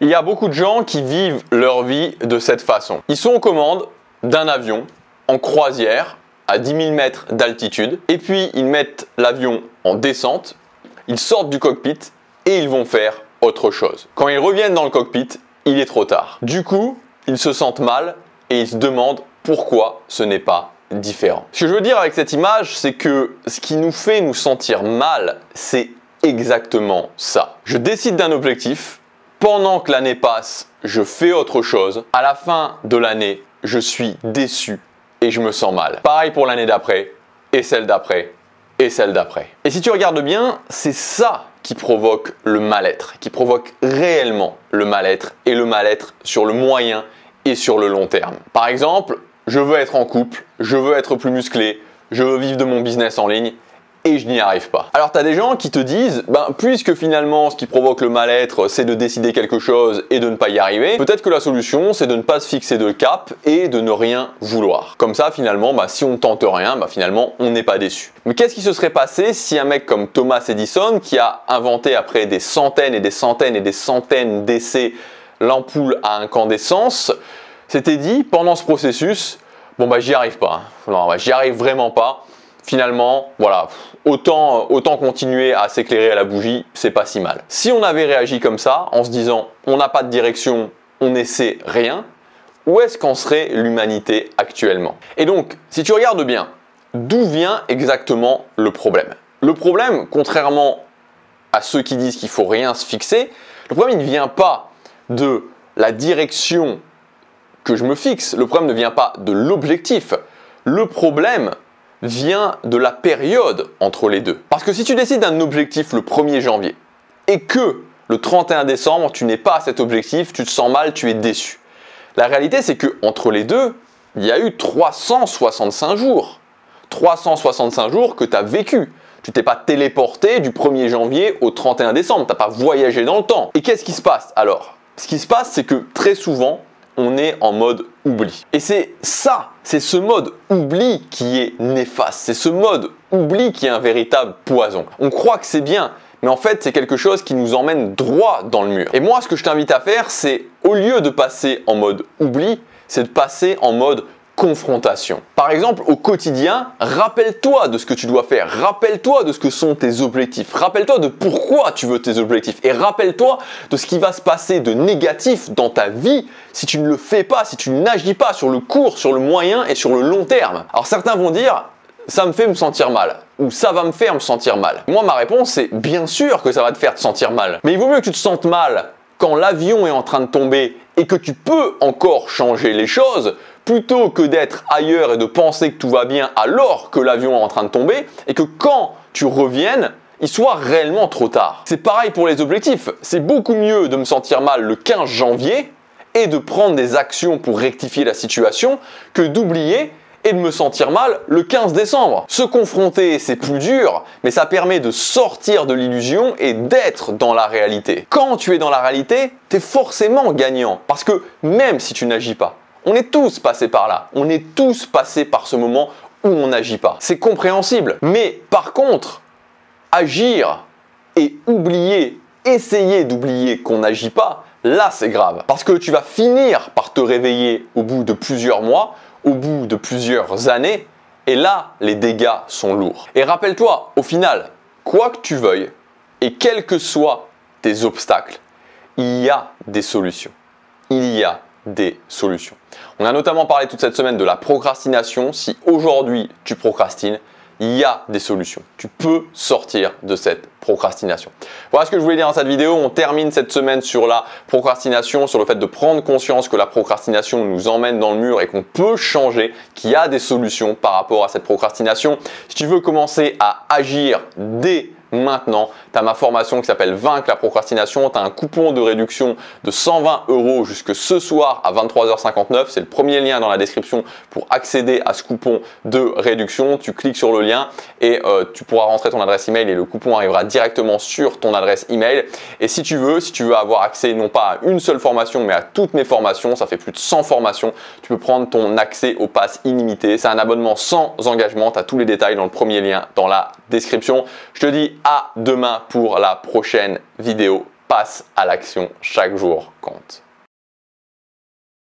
Il y a beaucoup de gens qui vivent leur vie de cette façon. Ils sont aux commandes d'un avion en croisière à 10 000 mètres d'altitude et puis ils mettent l'avion en descente, ils sortent du cockpit et ils vont faire autre chose. Quand ils reviennent dans le cockpit, il est trop tard. Du coup, ils se sentent mal et ils se demandent pourquoi ce n'est pas différent. Ce que je veux dire avec cette image, c'est que ce qui nous fait nous sentir mal, c'est exactement ça. Je décide d'un objectif, pendant que l'année passe, je fais autre chose. À la fin de l'année, je suis déçu et je me sens mal. Pareil pour l'année d'après, et celle d'après, et celle d'après. Et si tu regardes bien, c'est ça qui provoque le mal-être, qui provoque réellement le mal-être et le mal-être sur le moyen et sur le long terme. Par exemple, je veux être en couple, je veux être plus musclé, je veux vivre de mon business en ligne et je n'y arrive pas. Alors tu as des gens qui te disent, puisque finalement ce qui provoque le mal-être c'est de décider quelque chose et de ne pas y arriver, peut-être que la solution c'est de ne pas se fixer de cap et de ne rien vouloir. Comme ça finalement, si on ne tente rien, finalement on n'est pas déçu. Mais qu'est-ce qui se serait passé si un mec comme Thomas Edison, qui a inventé après des centaines et des centaines et des centaines d'essais l'ampoule à incandescence, s'était dit pendant ce processus, j'y arrive pas, non, j'y arrive vraiment pas. Finalement, voilà, autant continuer à s'éclairer à la bougie, c'est pas si mal. Si on avait réagi comme ça, en se disant on n'a pas de direction, on n'essaie rien, où est-ce qu'en serait l'humanité actuellement? Et donc, si tu regardes bien, d'où vient exactement le problème? Le problème, contrairement à ceux qui disent qu'il faut rien se fixer, le problème il ne vient pas de la direction que je me fixe, le problème ne vient pas de l'objectif. Le problème vient de la période entre les deux. Parce que si tu décides d'un objectif le 1er janvier et que le 31 décembre, tu n'es pas à cet objectif, tu te sens mal, tu es déçu. La réalité, c'est que entre les deux, il y a eu 365 jours. 365 jours que tu as vécu. Tu t'es pas téléporté du 1er janvier au 31 décembre, tu n'as pas voyagé dans le temps. Et qu'est-ce qui se passe alors? Ce qui se passe, c'est que très souvent, on est en mode oubli. Et c'est ça, c'est ce mode oubli qui est néfaste. C'est ce mode oubli qui est un véritable poison. On croit que c'est bien, mais en fait, c'est quelque chose qui nous emmène droit dans le mur. Et moi, ce que je t'invite à faire, c'est au lieu de passer en mode oubli, c'est de passer en mode confrontation. Par exemple, au quotidien, rappelle-toi de ce que tu dois faire, rappelle-toi de ce que sont tes objectifs, rappelle-toi de pourquoi tu veux tes objectifs et rappelle-toi de ce qui va se passer de négatif dans ta vie si tu ne le fais pas, si tu n'agis pas sur le court, sur le moyen et sur le long terme. Alors certains vont dire ça me fait me sentir mal ou ça va me faire me sentir mal. Moi ma réponse c'est bien sûr que ça va te faire te sentir mal, mais il vaut mieux que tu te sentes mal quand l'avion est en train de tomber et que tu peux encore changer les choses plutôt que d'être ailleurs et de penser que tout va bien alors que l'avion est en train de tomber et que quand tu reviennes, il soit réellement trop tard. C'est pareil pour les objectifs. C'est beaucoup mieux de me sentir mal le 15 janvier et de prendre des actions pour rectifier la situation que d'oublier et de me sentir mal le 15 décembre. Se confronter, c'est plus dur, mais ça permet de sortir de l'illusion et d'être dans la réalité. Quand tu es dans la réalité, tu es forcément gagnant parce que même si tu n'agis pas, on est tous passés par là, on est tous passés par ce moment où on n'agit pas. C'est compréhensible. Mais par contre, agir et oublier, essayer d'oublier qu'on n'agit pas, là c'est grave. Parce que tu vas finir par te réveiller au bout de plusieurs mois, au bout de plusieurs années, et là les dégâts sont lourds. Et rappelle-toi, au final, quoi que tu veuilles, et quels que soient tes obstacles, il y a des solutions. Il y a des solutions. On a notamment parlé toute cette semaine de la procrastination. Si aujourd'hui tu procrastines, il y a des solutions. Tu peux sortir de cette procrastination. Voilà ce que je voulais dire dans cette vidéo. On termine cette semaine sur la procrastination, sur le fait de prendre conscience que la procrastination nous emmène dans le mur et qu'on peut changer, qu'il y a des solutions par rapport à cette procrastination. Si tu veux commencer à agir dès maintenant, tu as ma formation qui s'appelle Vaincre la procrastination. Tu as un coupon de réduction de 120 € jusque ce soir à 23h59. C'est le premier lien dans la description pour accéder à ce coupon de réduction. Tu cliques sur le lien et tu pourras rentrer ton adresse email et le coupon arrivera directement sur ton adresse email. Et si tu veux avoir accès non pas à une seule formation mais à toutes mes formations, ça fait plus de 100 formations, tu peux prendre ton accès au pass illimité. C'est un abonnement sans engagement. Tu as tous les détails dans le premier lien dans la description. Je te dis à demain pour la prochaine vidéo. passe à l'action chaque jour compte.